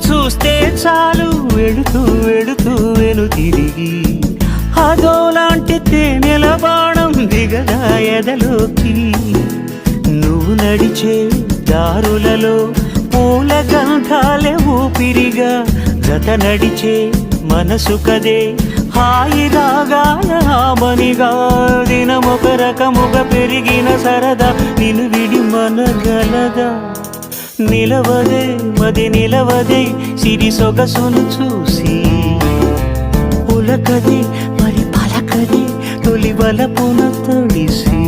చూస్తే చాలు వెళుతూ వెళుతూ వెను తిరిగి అదోలాంటి తేనెల బాణం దిగదా ఎదలోకి నువ్వు నడిచే దారులలో పూల గంధాలే ఊపిరిగా జత నడిచే మనసు కదే హాయి రాగాల ఆమనిగా దినమొక రకముగా పెరిగిన సరదా నిన్ను విడి మనగలదా నిలవదే మది నిలవదే సిరి సొగసును చూసి ఉలకదే మరి పలకదే తొలి వలపున తడిసి